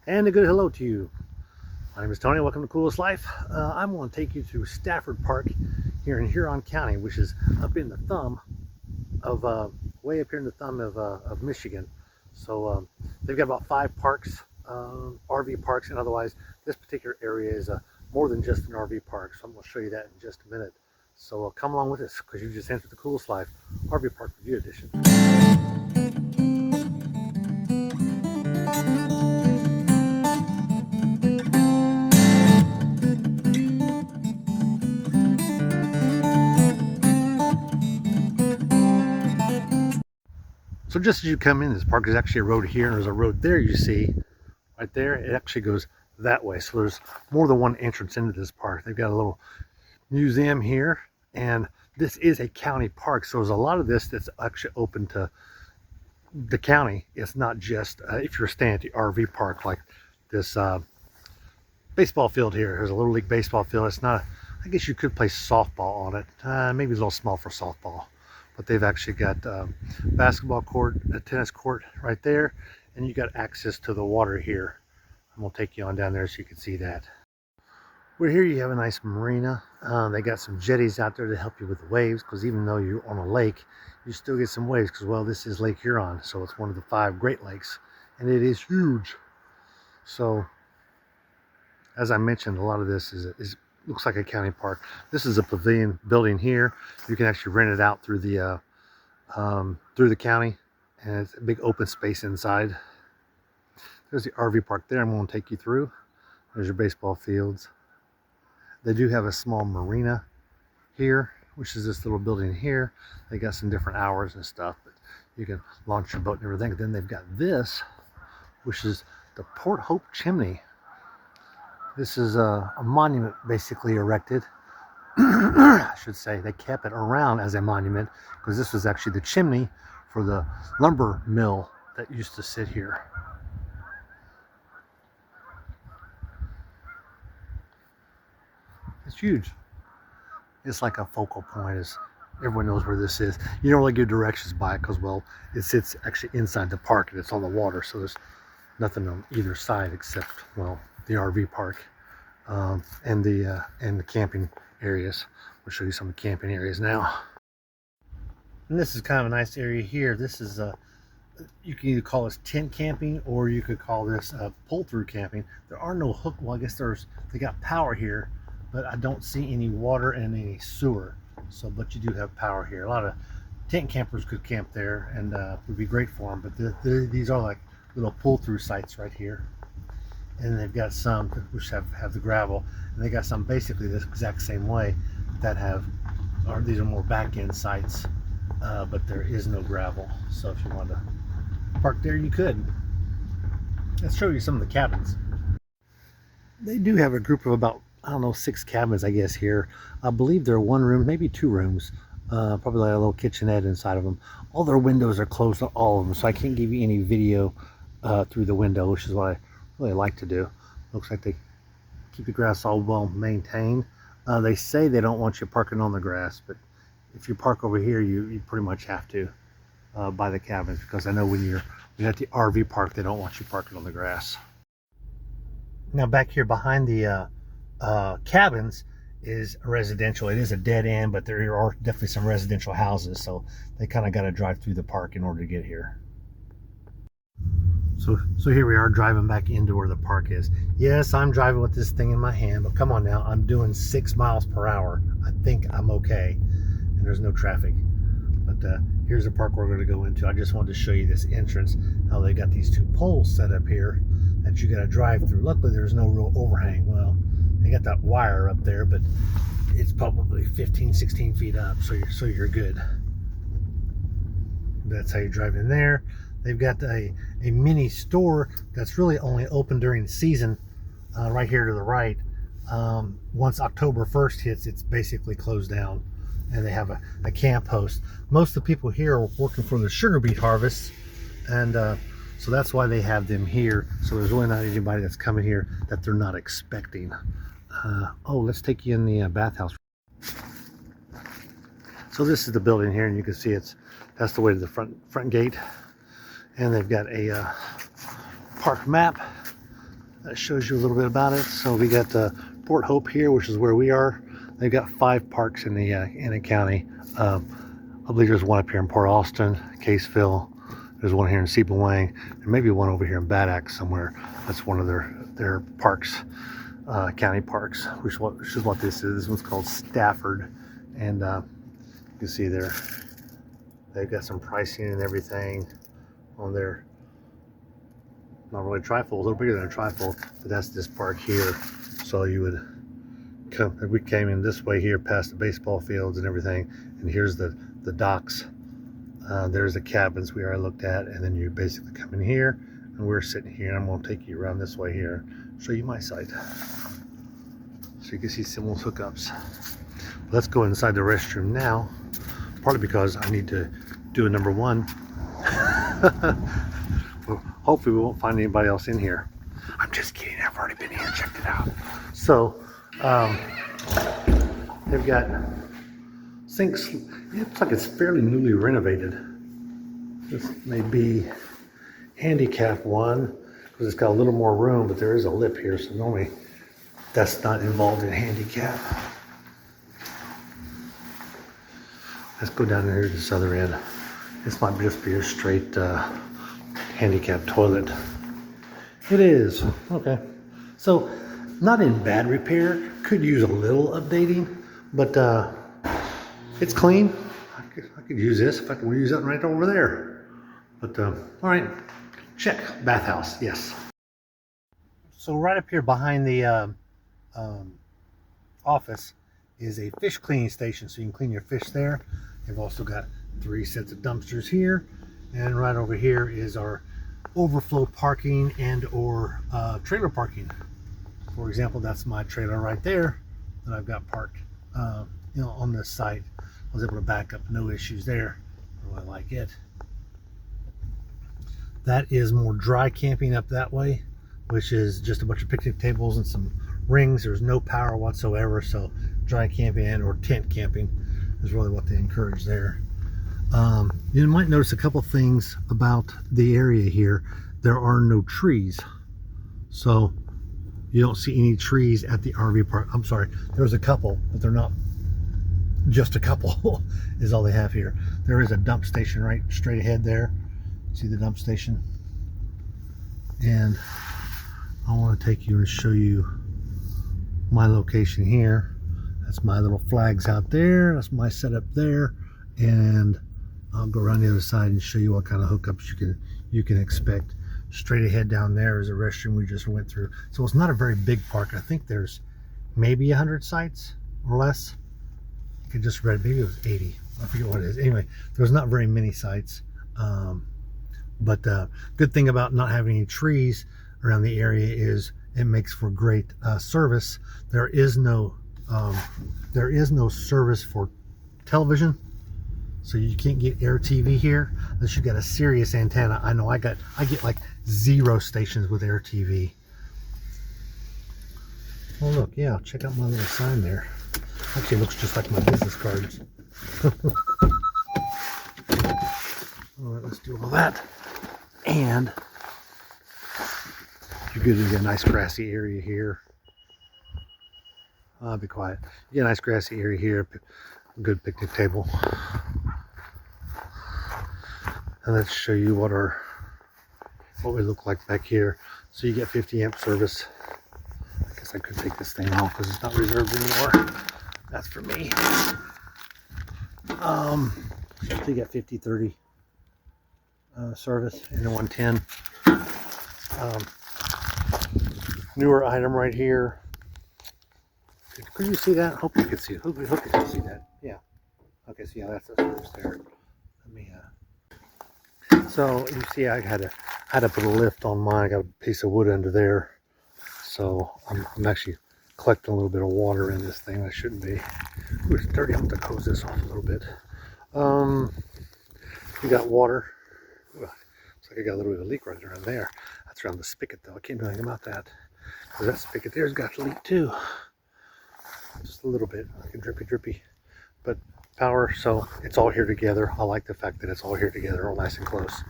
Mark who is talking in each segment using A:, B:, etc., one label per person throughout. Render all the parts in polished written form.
A: And a good hello to you. My name is Tony. Welcome to Coolest Life. I'm going to take you through Stafford Park here in Huron County, which is up in the thumb of, way up here in the thumb of Michigan. So they've got about 5 parks, RV parks, and otherwise this particular area is more than just an RV park. So I'm going to show you that in just a minute. So come along with us because you just entered the Coolest Life RV Park Review Edition. So just as you come in, this park is actually a road here, and there's a road there you see right there. It actually goes that way. So there's more than one entrance into this park. They've got a little museum here, and this is a county park. So there's a lot of this that's actually open to the county. It's not just if you're staying at the RV park, like this baseball field here. There's a little league baseball field. It's not, I guess you could play softball on it. Maybe it's a little small for softball. But they've actually got basketball court, a tennis court right there, and you got access to the water here. I'm gonna take you on down there so you can see that. Well, here you have a nice marina. They got some jetties out there to help you with the waves, because even though you're on a lake, you still get some waves, because, well, this is Lake Huron, so it's one of the 5 Great Lakes, and it is huge. So, as I mentioned, a lot of this looks like a county park. This is a pavilion building here. You can actually rent it out through the county, and it's a big open space inside. There's the RV park there. I'm going to take you through. There's your baseball fields. They do have a small marina here, which is this little building here. They got some different hours and stuff, but you can launch your boat and everything. Then they've got this, which is the Port Hope Chimney. This is a monument basically erected. I should say they kept it around as a monument because this was actually the chimney for the lumber mill that used to sit here. It's huge. It's like a focal point. Everyone knows where this is. You don't really get directions by it because, well, it sits actually inside the park and it's on the water, so there's nothing on either side except, well, the RV park and the camping areas. We'll show you some of the camping areas now. And this is kind of a nice area here. This is you can either call this tent camping or you could call this pull-through camping. There are no hook. Well, I guess they got power here, but I don't see any water and any sewer. So, but you do have power here. A lot of tent campers could camp there, and would be great for them. But these are like little pull-through sites right here. And they've got some which have the gravel, and they got some basically this exact same way that these are more back-end sites, but there is no gravel. So if you want to park there, you could. Let's show you some of the cabins. They do have a group of about, I don't know, 6 cabins, I guess, here. I believe they're 1 room, maybe 2 rooms, probably like a little kitchenette inside of them. All their windows are closed on all of them, so I can't give you any video through the window, which is what I really like to do. Looks like they keep the grass all well maintained. They say they don't want you parking on the grass, but if you park over here, you pretty much have to by the cabins, because I know when you're at the RV park, they don't want you parking on the grass. Now back here behind the cabins is residential. It is a dead end, but there are definitely some residential houses, so they kind of got to drive through the park in order to get here. So here we are driving back into where the park is. Yes, I'm driving with this thing in my hand, but come on now, I'm doing 6 miles per hour. I think I'm okay, and there's no traffic. But here's the park we're going to go into. I just wanted to show you this entrance, how they got these 2 poles set up here that you got to drive through. Luckily, there's no real overhang. Well, they got that wire up there, but it's probably 15, 16 feet up, so you're good. That's how you drive in there. They've got a mini store that's really only open during the season, right here to the right. Once October 1st hits, it's basically closed down, and they have a camp host. Most of the people here are working for the Sugar Beet Harvest, and so that's why they have them here. So there's really not anybody that's coming here that they're not expecting. Oh, let's take you in the bathhouse. So this is the building here, and you can see that's the way to the front gate. And they've got a park map that shows you a little bit about it. So we got Port Hope here, which is where we are. They've got 5 parks in the county. I believe there's one up here in Port Austin, Caseville. There's one here in Seepawang, and maybe one over here in Bad Axe somewhere. That's one of their parks, county parks, which is what this is. This one's called Stafford, and you can see there they've got some pricing and everything on there. Not really trifold, a little bigger than a trifold, but that's this park here. So you would come, we came in this way here past the baseball fields and everything, and here's the docks. There's the cabins we already looked at, and then you basically come in here, and we're sitting here, and I'm going to take you around this way here, show you my site, so you can see some of those hookups. Let's go inside the restroom now, partly because I need to do a number 1. Well, hopefully we won't find anybody else in here. I'm just kidding, I've already been here, checked it out. So they've got sinks. It looks like it's fairly newly renovated. This may be handicap one because it's got a little more room, but there is a lip here, so normally that's not involved in handicap. Let's go down here to this other end. This might just be a straight handicap toilet. It is. Okay. So not in bad repair. Could use a little updating, but it's clean. I could use this if I could use that right over there. But all right, check. Bathhouse, yes. So right up here behind the office is a fish cleaning station, so you can clean your fish there. They've also got 3 sets of dumpsters here, and right over here is our overflow parking and or trailer parking. For example, that's my trailer right there that I've got parked on this site. I was able to back up, no issues there. I really like it. That is more dry camping up that way, which is just a bunch of picnic tables and some rings. There's no power whatsoever, so dry camping and or tent camping is really what they encourage there. You might notice a couple things about the area here. There are no trees, so you don't see any trees at the RV park. I'm sorry, there's a couple, but they're not just a couple is all they have here. There is a dump station right straight ahead there. See the dump station? And I want to take you and show you my location here. That's my little flags out there. That's my setup there. And I'll go around the other side and show you what kind of hookups you can expect. Straight ahead down there is a restroom we just went through. So it's not a very big park. I think there's maybe 100 sites or less. I just read, maybe it was 80. I forget what it is. Anyway, there's not very many sites. But good thing about not having any trees around the area is it makes for great service. There is no service for television, so you can't get Air TV here unless you got a serious antenna. I know I get like 0 stations with Air TV. Oh look, yeah, check out my little sign there. Actually, it looks just like my business cards. All right, let's do all that. And you're good to get a nice grassy area here. I'll be quiet. You get a nice grassy area here, a good picnic table. And let's show you what we look like back here. So you get 50 amp service. I guess I could take this thing off because it's not reserved anymore. That's for me. So you get 50-30 service in the 110. Newer item right here. Could you see that? Hope you could see it. Hope you can see that. Yeah. Okay, so yeah, that's the service there. Let me so you see I had to put a lift on mine. I got a piece of wood under there. So I'm actually collecting a little bit of water in this thing. I shouldn't be. Ooh, it's dirty. I'm gonna hose this off a little bit. You got water. Ooh, looks like I got a little bit of a leak right around there. That's around the spigot though. I can't do anything about that. Because that spigot there's got a leak too. Just a little bit, like a drippy. But power, so it's all here together. I like the fact that it's all here together, all nice and close.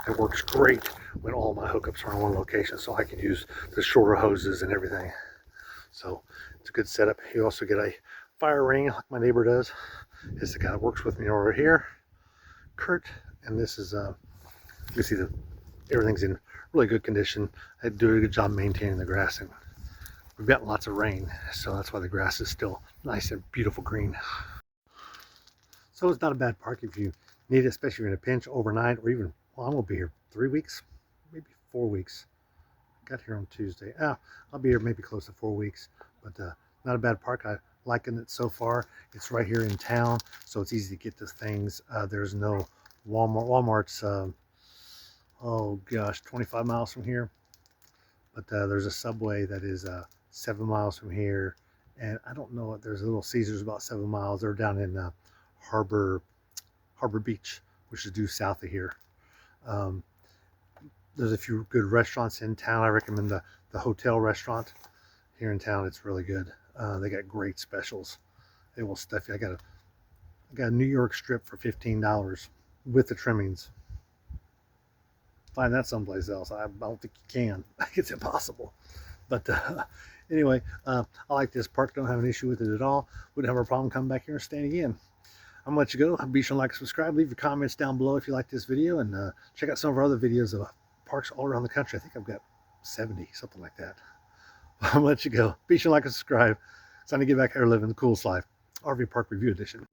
A: It works great when all my hookups are in one location, so I can use the shorter hoses and everything. So it's a good setup. You also get a fire ring like my neighbor does. This is the guy that works with me over here, Kurt, and this is you see that everything's in really good condition. I do a good job maintaining the grass, and we've gotten lots of rain, so that's why the grass is still nice and beautiful green. So it's not a bad park if you need it, especially if you're in a pinch overnight, or even, well, I'm gonna be here 3 weeks, maybe 4 weeks. Got here on Tuesday. I'll be here maybe close to 4 weeks, but not a bad park. I liking it so far. It's right here in town, so it's easy to get to things. There's no Walmart. Walmart's oh gosh, 25 miles from here, but there's a Subway that is 7 miles from here, and I don't know. There's a little Caesars about 7 miles. They're down in Harbor Beach, which is due south of here. There's a few good restaurants in town. I recommend the hotel restaurant here in town. It's really good. They got great specials. They will stuff you. I got a New York strip for $15 with the trimmings. Find that someplace else. I don't think you can. It's impossible. But anyway, I like this park. Don't have an issue with it at all. Wouldn't have a problem coming back here and staying again. I'm gonna let you go. Be sure to like and subscribe. Leave your comments down below if you like this video, and check out some of our other videos of parks all around the country. I think I've got 70, something like that. I'm gonna let you go. Be sure to like and subscribe. It's time to get back here living the coolest life. RV Park Review Edition.